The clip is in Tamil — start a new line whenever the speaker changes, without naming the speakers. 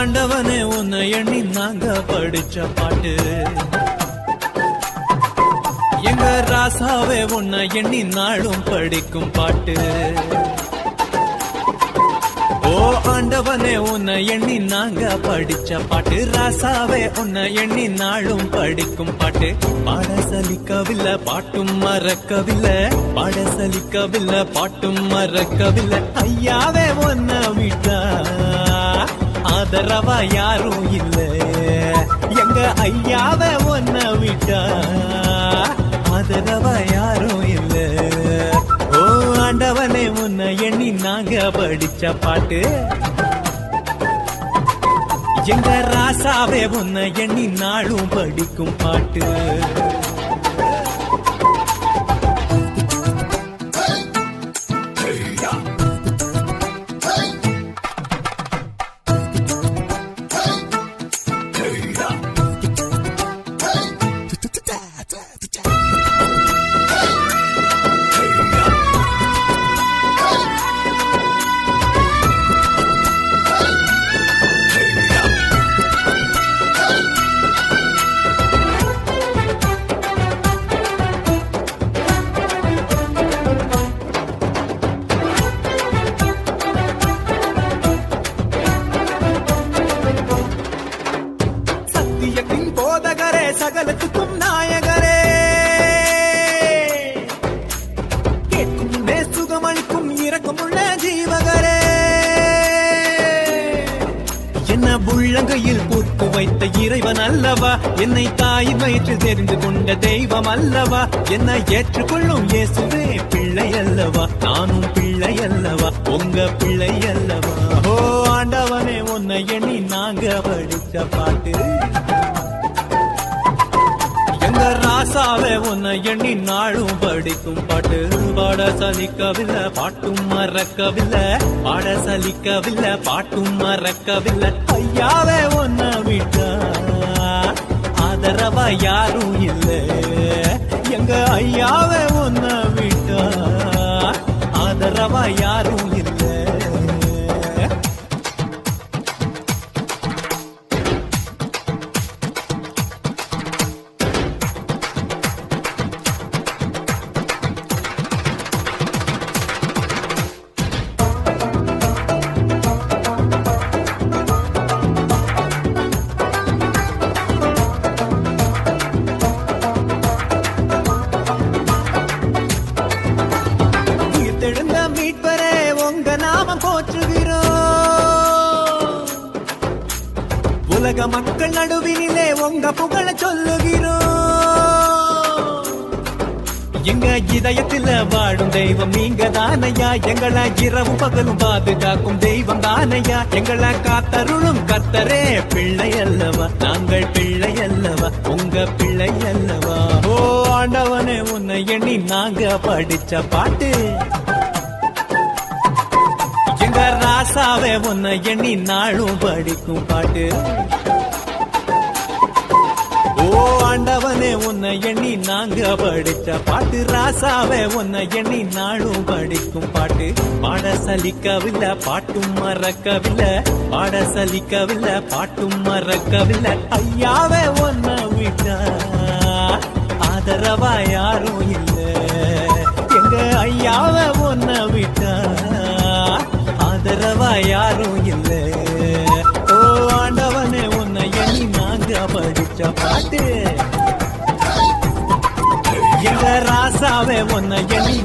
ஆண்டவனே உன்னை எண்ணி நாங்க படிச்ச பாட்டு. எங்க ராசாவே உன்னை எண்ணி நாளும் படிக்கும் பாட்டு. ஓ ஆண்டவனே உன்னை எண்ணி நாங்க படிச்ச பாட்டு. ராசாவே உன்னை எண்ணி நாளும் படிக்கும் பாட்டு. பாட சலிக்கவில்லை பாட்டும் மறக்கவில்லை, பாட சலிக்கவில்லை பாட்டும் மறக்கவில்லை. ஐயாவே உன்னை விட்டா ஆதரவா யாரும் இல்ல. எங்க ஐயாவே உன்னை விட்டா ஆதரவா யாரும் இல்ல. ஓ ஆண்டவனே உன்னை எண்ணி நாங்க படிச்ச பாட்டு. எங்க ராசாவே உன்னை எண்ணி நாளும் படிக்கும் பாட்டு. போதகரே சகலத்துக்கும் நாயகரே, கேட்கும் முன்னே சுகமளிக்கும் இரக்கமுள்ள ஜீவகரே. என்ன உள்ளங்கையில் பூத்து வைத்த இறைவன் அல்லவா, என்னை தாயின் வயிற்றில் தெரிந்து கொண்ட தெய்வம் அல்லவா. என்னை ஏற்றுக்கொள்ளும் இயேசுவே பிள்ளை அல்லவா, நானும் பிள்ளை அல்லவா, உங்க பிள்ளை அல்லவா. ஓ ஆண்டவனே உன்னை எண்ணி நாங்க படிச்ச பாட்டு. எங்க ராசாவே உன்னை எண்ணி நாளும் படிக்கும் பாட்டு. பாட சலிக்கவில்லை பாட்டும் மறக்கவில்லை, பாட சலிக்கவில்லை பாட்டும் மறக்கவில்லை. ஐயாவே உன்னை விட்டா ஆதரவா யாரும் இல்ல. எங்க ஐயாவே உன்னை விட்டா ஆதரவா யாரும் இல்ல. மீட்பரே உங்க நாமம் போற்றுகிறோம். உலக மக்கள் நடுவினிலே உங்க புகழ சொல்லுகிறோம். எங்க இதயத்தில் வாழும் தெய்வம் நீங்க தானையா, எங்களை இரவும் பகலும் பாதுகாக்கும் தெய்வம் தானையா. எங்களை காத்தருளும் கர்த்தரே பிள்ளை அல்லவா, நாங்கள் பிள்ளை அல்லவா, உங்க பிள்ளை அல்லவா. ஓ ஆண்டவனே உன்னை எண்ணி நாங்க படிச்ச பாட்டு. எங்க ராசாவே உன்னை எண்ணி நாளும் படிக்கும் பாட்டு. ஓ ஆண்டவனே உன்னை எண்ணி நாங்க படிச்ச பாட்டு. ராசாவே உன்னை எண்ணி நாளும் படிக்கும் பாட்டு. பாட சலிக்கவில்லை பாட்டும் மறக்கவில்லை, பாட சலிக்கவில்லை பாட்டும் மறக்கவில்லை. ஐயாவே உன்னை விட்டா ஆதரவா யாரும் இல்ல. எங்க ஐயாவே உன்னை விட்டா ஆதரவா யாரும் இல்ல. ஓ ஆண்டவனே உன்னை எண்ணி நாங்க படிச்ச பாட்டு. எங்க ராசாவே உன்னை எண்ணி